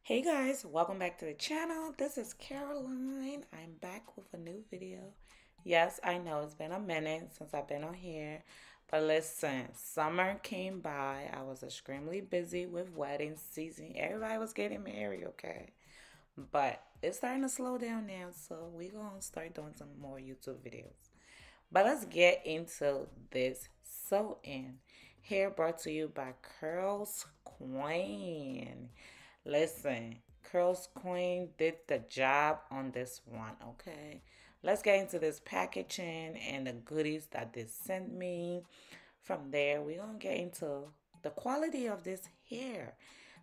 Hey guys, welcome back to the channel. This is Caroline. I'm back with a new video. Yes, I know it's been a minute since I've been on here, but listen, summer came by. I was extremely busy with wedding season. Everybody was getting married, okay? But it's starting to slow down now, so we're gonna start doing some more YouTube videos. But let's get into this sew in. Hair brought to you by Curls Queen. Listen, Curls Queen did the job on this one, okay? Let's get into this packaging and the goodies that they sent me. From there, we're gonna get into the quality of this hair.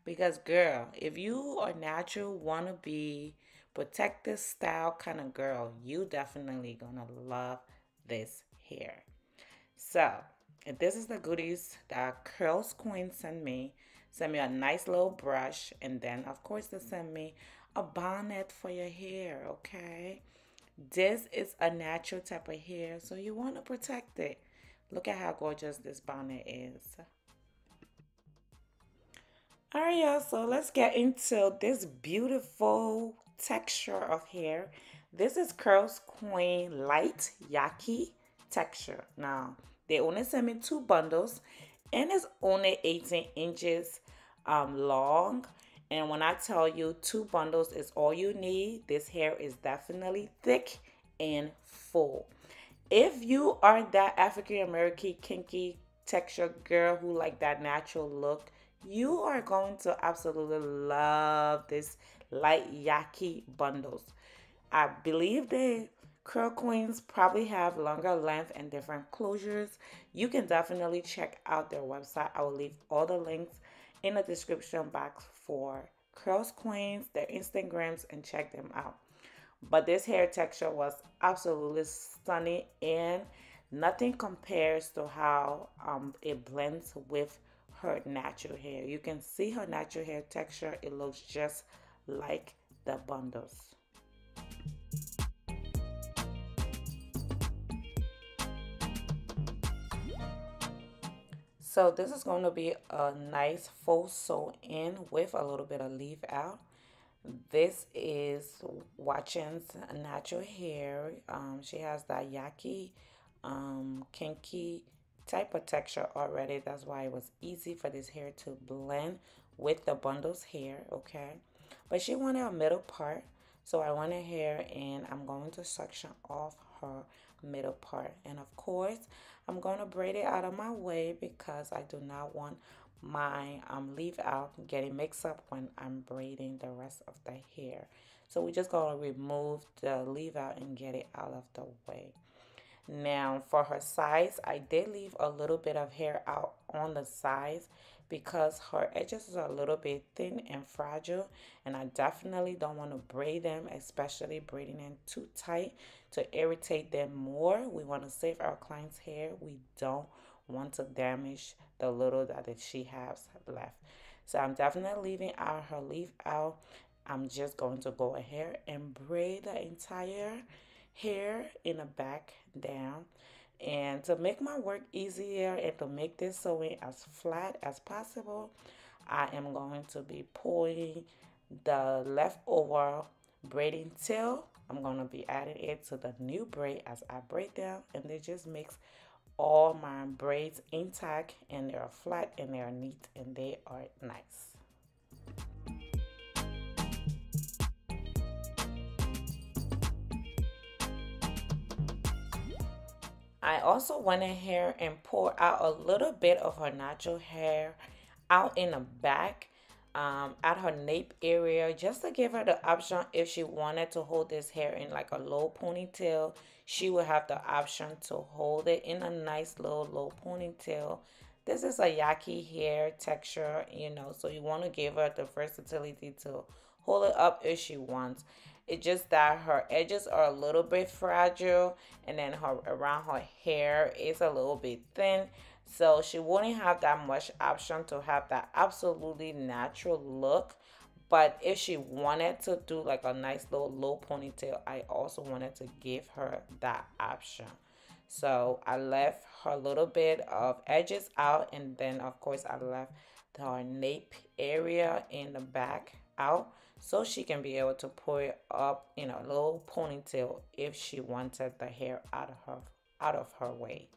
Because girl, if you are natural, wanna be protective style kind of girl, you definitely gonna love this hair. So, and this is the goodies that Curls Queen sent me. Send me a nice little brush, and then of course they send me a bonnet for your hair, okay? This is a natural type of hair, so you want to protect it. Look at how gorgeous this bonnet is. All right, y'all, so let's get into this beautiful texture of hair. This is Curls Queen Light Yaki texture. Now, they only sent me two bundles, and it's only 18 inches long. And when I tell you two bundles is all you need, this hair is definitely thick and full. If you are that African American kinky texture girl who like that natural look, you are going to absolutely love this light yaki bundles. I believe the Curl Queens probably have longer length and different closures. You can definitely check out their website. I will leave all the links in the description box for Curls Queens, their Instagrams, and check them out. But this hair texture was absolutely stunning, and nothing compares to how it blends with her natural hair. You can see her natural hair texture. It looks just like the bundles. So this is going to be a nice full sew in with a little bit of leave out. This is Watching's natural hair. She has that yaki, kinky type of texture already. That's why it was easy for this hair to blend with the bundle's hair, okay? But she wanted a middle part, so I went ahead and I'm going to section off her middle part. And of course, I'm going to braid it out of my way because I do not want my leave out getting mixed up when I'm braiding the rest of the hair. So we're just going to remove the leave out and get it out of the way. Now for her sides, I did leave a little bit of hair out on the sides because her edges are a little bit thin and fragile, and I definitely don't want to braid them, especially braiding them too tight to irritate them more. We want to save our client's hair. We don't want to damage the little that she has left. So I'm definitely leaving out her leave out. I'm just going to go ahead and braid the entire hair in the back down. And to make my work easier and to make this sewing as flat as possible, I am going to be pulling the leftover braiding tail. I'm going to be adding it to the new braid as I braid them, and it just makes all my braids intact, and they're flat and they're neat and they are nice. I also went in here and poured out a little bit of her natural hair out in the back at her nape area, just to give her the option if she wanted to hold this hair in like a low ponytail. She would have the option to hold it in a nice little low ponytail. This is a yaki hair texture, you know, so you want to give her the versatility to hold it up if she wants. It's just that her edges are a little bit fragile, and then her around her hair is a little bit thin. So she wouldn't have that much option to have that absolutely natural look. But if she wanted to do like a nice little low ponytail, I also wanted to give her that option. So I left her little bit of edges out, and then of course I left her nape area in the back out, so she can be able to pull it up in a little ponytail if she wanted the hair out of her way.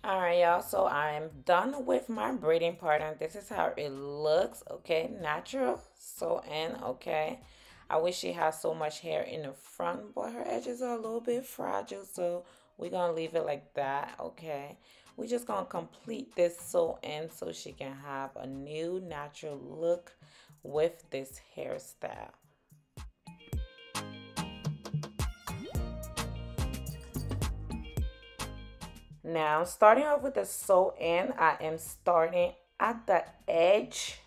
All right, y'all. So I'm done with my braiding part, and this is how it looks. Okay, natural. So okay. I wish she had so much hair in the front, but her edges are a little bit fragile, so we're gonna leave it like that. Okay. We're just gonna complete this sew in so she can have a new natural look with this hairstyle. Now, starting off with the sew in, I am starting at the edge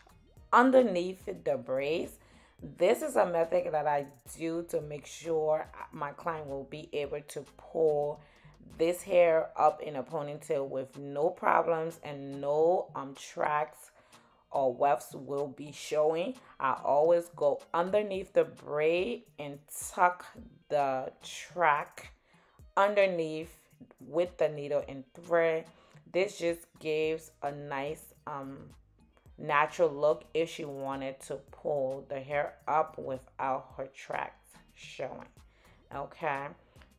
underneath the braids. This is a method that I do to make sure my client will be able to pull this hair up in a ponytail with no problems and no tracks or wefts will be showing. I always go underneath the braid and tuck the track underneath with the needle and thread. This just gives a nice natural look if she wanted to pull the hair up without her tracks showing. Okay,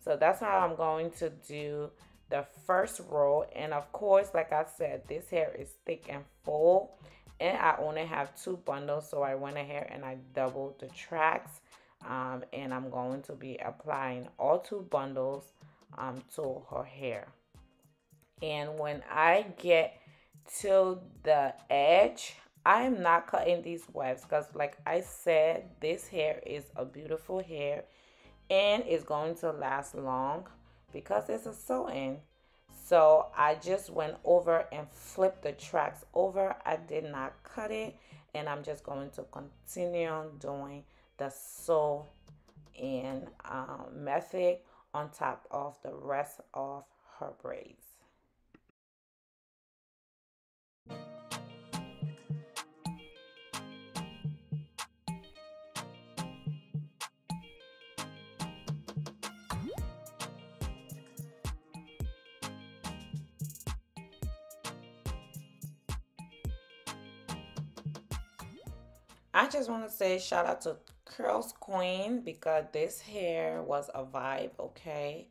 so that's how I'm going to do the first row. And of course, like I said, this hair is thick and full, and I only have two bundles, so I went ahead and I doubled the tracks. And I'm going to be applying all two bundles to her hair. And when I get to the edge, I am not cutting these wefts because like I said, this hair is a beautiful hair and it's going to last long because it's a sew-in. So I just went over and flipped the tracks over. I did not cut it, and I'm just going to continue on doing the sew in method on top of the rest of her braids. I just want to say shout out to Curls Queen because this hair was a vibe, okay?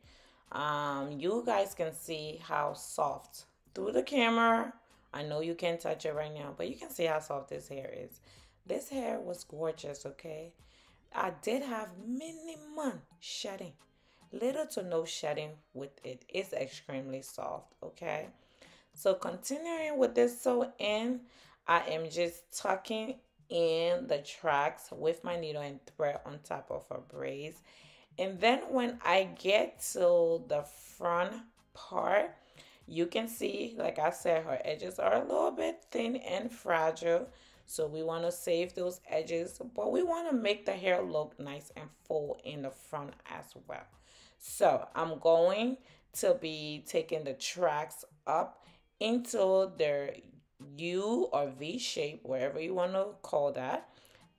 You guys can see how soft through the camera. I know you can't touch it right now, but you can see how soft this hair is. This hair was gorgeous, okay? I did have minimum shedding, little to no shedding with it. It's extremely soft, okay? So continuing with this sew in, I am just tucking in the tracks with my needle and thread on top of her braids. And then when I get to the front part, you can see, like I said, her edges are a little bit thin and fragile. So we want to save those edges, but we want to make the hair look nice and full in the front as well. So I'm going to be taking the tracks up into their U or V shape, wherever you want to call that.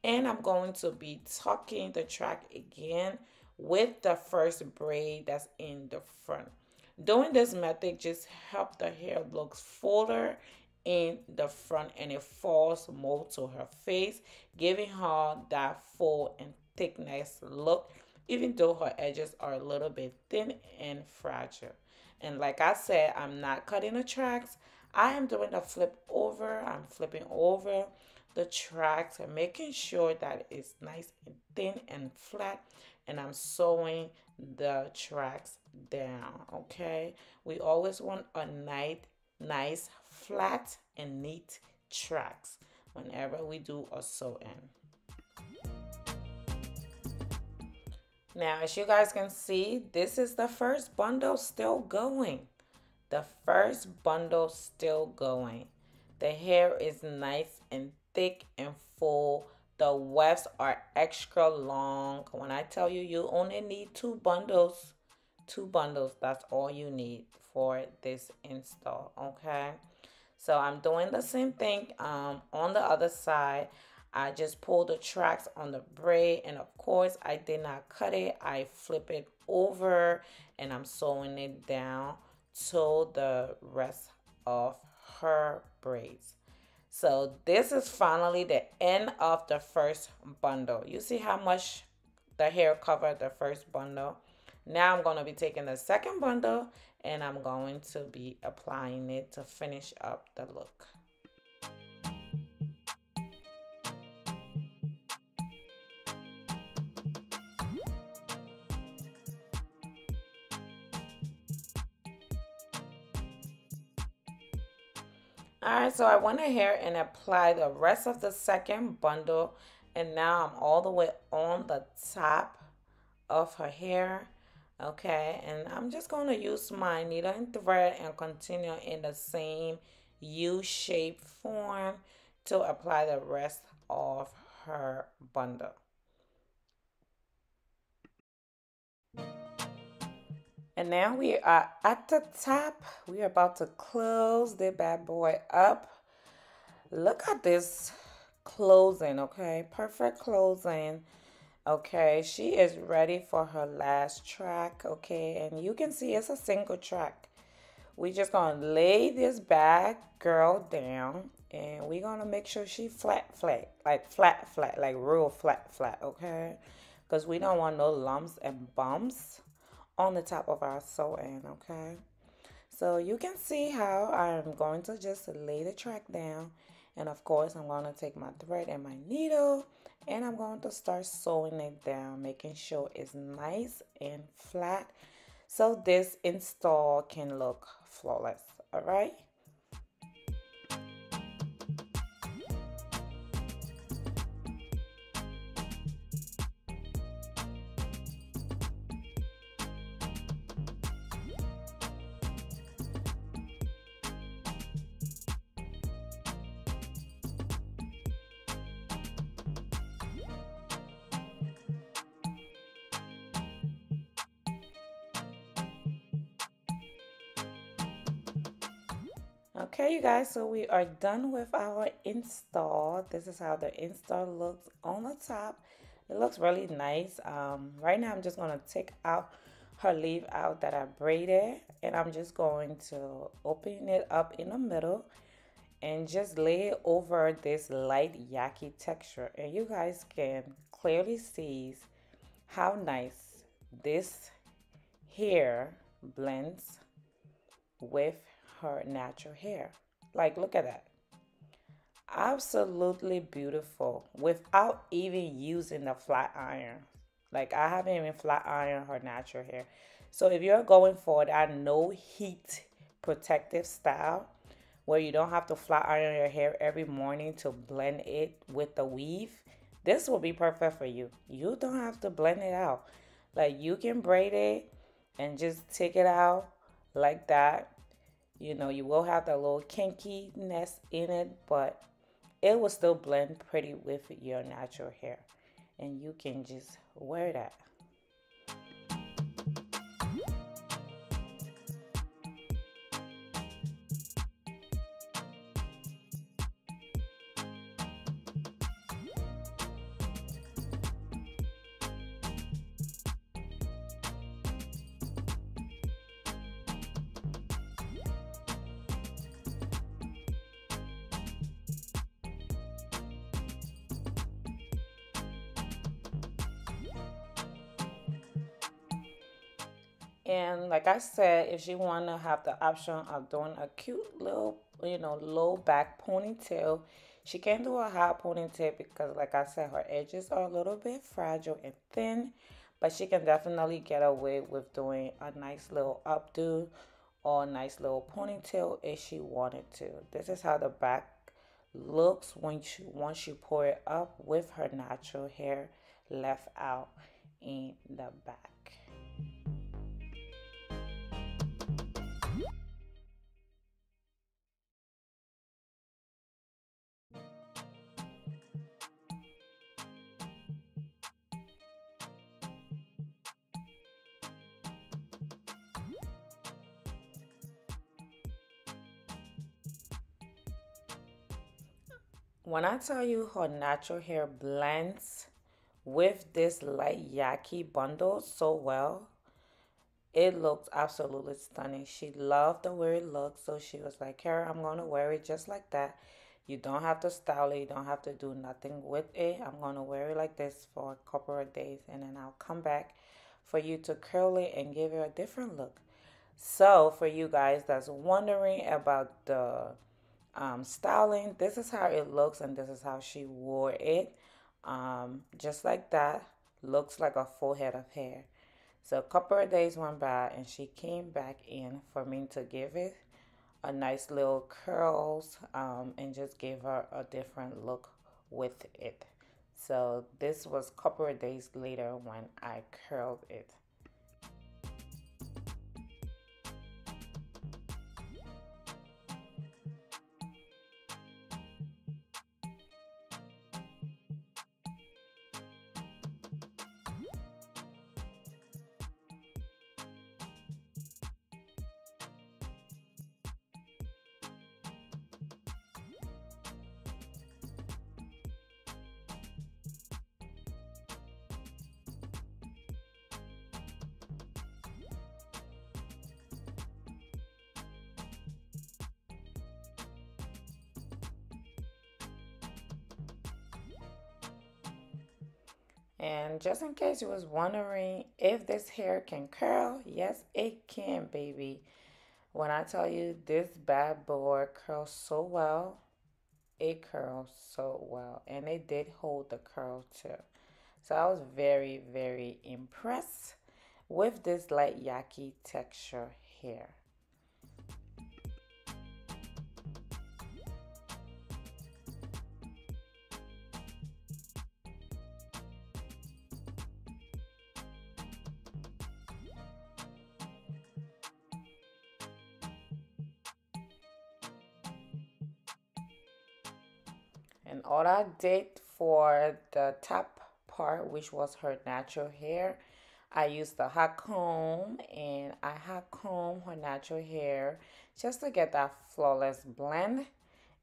And I'm going to be tucking the track again with the first braid that's in the front. Doing this method just help the hair looks fuller in the front and it falls more to her face, giving her that full and thickness look, even though her edges are a little bit thin and fragile. And like I said, I'm not cutting the tracks. I am doing the flip over. I'm flipping over the tracks and making sure that it's nice and thin and flat, and I'm sewing the tracks down. Okay, we always want a nice flat and neat tracks whenever we do a sew in. Now as you guys can see, this is the first bundle still going. The first bundle still going. The hair is nice and thick and full. The wefts are extra long. When I tell you, you only need two bundles. Two bundles, that's all you need for this install, okay? So I'm doing the same thing on the other side. I just pull the tracks on the braid, and of course I did not cut it. I flip it over and I'm sewing it down to the rest of her braids. So this is finally the end of the first bundle. You see how much the hair covered the first bundle. Now I'm going to be taking the second bundle and I'm going to be applying it to finish up the look. Alright, so I went ahead and applied the rest of the second bundle, and now I'm all the way on the top of her hair. Okay, and I'm just going to use my needle and thread and continue in the same U-shaped form to apply the rest of her bundle. And now we are at the top. We are about to close the bad boy up. Look at this closing, okay? Perfect closing. Okay, she is ready for her last track, okay? And you can see it's a single track. We just gonna lay this bad girl down and we're gonna make sure she flat, like real flat, okay? Because we don't want no lumps and bumps on the top of our sewing, okay? So you can see how I'm going to just lay the track down. And of course, I'm going to take my thread and my needle and I'm going to start sewing it down, making sure it's nice and flat so this install can look flawless. All right. Okay, you guys, so we are done with our install. This is how the install looks on the top. It looks really nice. Right now I'm just going to take out her leaf out that I braided, and I'm just going to open it up in the middle and just lay it over this light yaki texture. And you guys can clearly see how nice this hair blends with her natural hair. Like, look at that. Absolutely beautiful without even using the flat iron. Like, I haven't even flat ironed her natural hair. So if you're going for that no heat protective style where you don't have to flat iron your hair every morning to blend it with the weave, this will be perfect for you. You don't have to blend it out. Like, you can braid it and just take it out like that. You know, you will have that little kinkiness in it, but it will still blend pretty with your natural hair. And you can just wear that. And like I said, if she want to have the option of doing a cute little, low back ponytail, she can do a high ponytail because, like I said, her edges are a little bit fragile and thin. But she can definitely get away with doing a nice little updo or a nice little ponytail if she wanted to. This is how the back looks once you pour it up with her natural hair left out in the back. When I tell you her natural hair blends with this light yaki bundle so well, it looks absolutely stunning. She loved the way it looked, so she was like, Kara, I'm going to wear it just like that. You don't have to style it. You don't have to do nothing with it. I'm going to wear it like this for a couple of days, and then I'll come back for you to curl it and give it a different look. So for you guys that's wondering about the styling, this is how it looks, and this is how she wore it. Just like that. Looks like a full head of hair. So a couple of days went by and she came back in for me to give it a nice little curls, and just give her a different look with it. So this was a couple of days later when I curled it. And just in case you was wondering if this hair can curl, yes, it can, baby. When I tell you this bad boy curls so well, it curls so well. And it did hold the curl too. So I was very, very impressed with this light yaki texture hair. And all I did for the top part, which was her natural hair, I used the hot comb and I hot comb her natural hair just to get that flawless blend.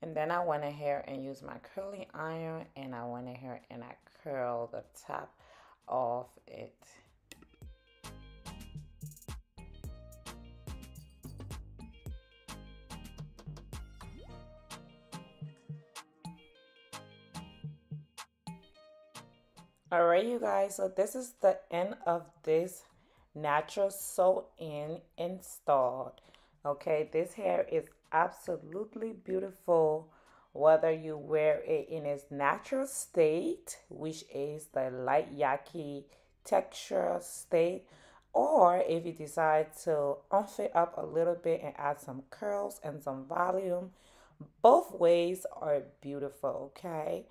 And then I went ahead and used my curling iron and I went ahead and I curled the top of it. All right, you guys, so this is the end of this natural sew-in installed. Okay, this hair is absolutely beautiful whether you wear it in its natural state, which is the light yaki texture state, or if you decide to umph it up a little bit and add some curls and some volume. Both ways are beautiful, okay?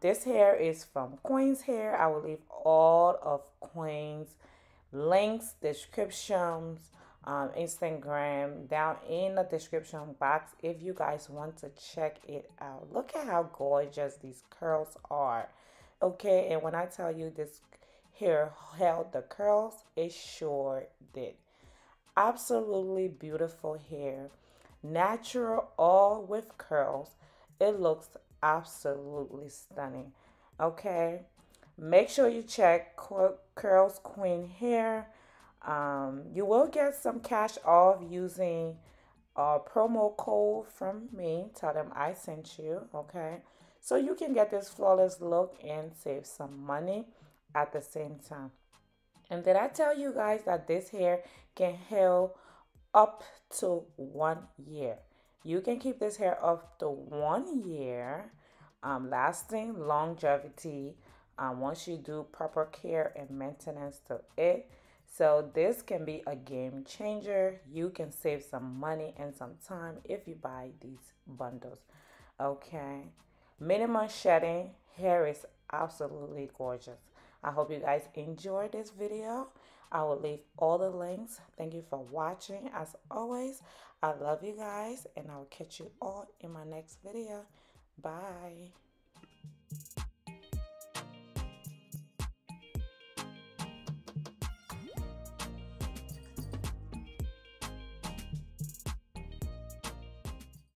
This hair is from Queen's Hair. I will leave all of Queen's links, descriptions, Instagram down in the description box if you guys want to check it out. Look at how gorgeous these curls are. Okay, and when I tell you this hair held the curls, it sure did. Absolutely beautiful hair. Natural, all with curls. It looks absolutely stunning. Okay. Make sure you check CurlsQueen Hair. You will get some cash off using a promo code from me. Tell them I sent you. Okay. So you can get this flawless look and save some money at the same time. And did I tell you guys that this hair can heal up to 1 year? You can keep this hair up to 1 year, lasting longevity once you do proper care and maintenance to it. So this can be a game changer. You can save some money and some time if you buy these bundles. Okay. Minimum shedding hair is absolutely gorgeous. I hope you guys enjoyed this video. I will leave all the links. Thank you for watching. As always, I love you guys and I'll catch you all in my next video. Bye.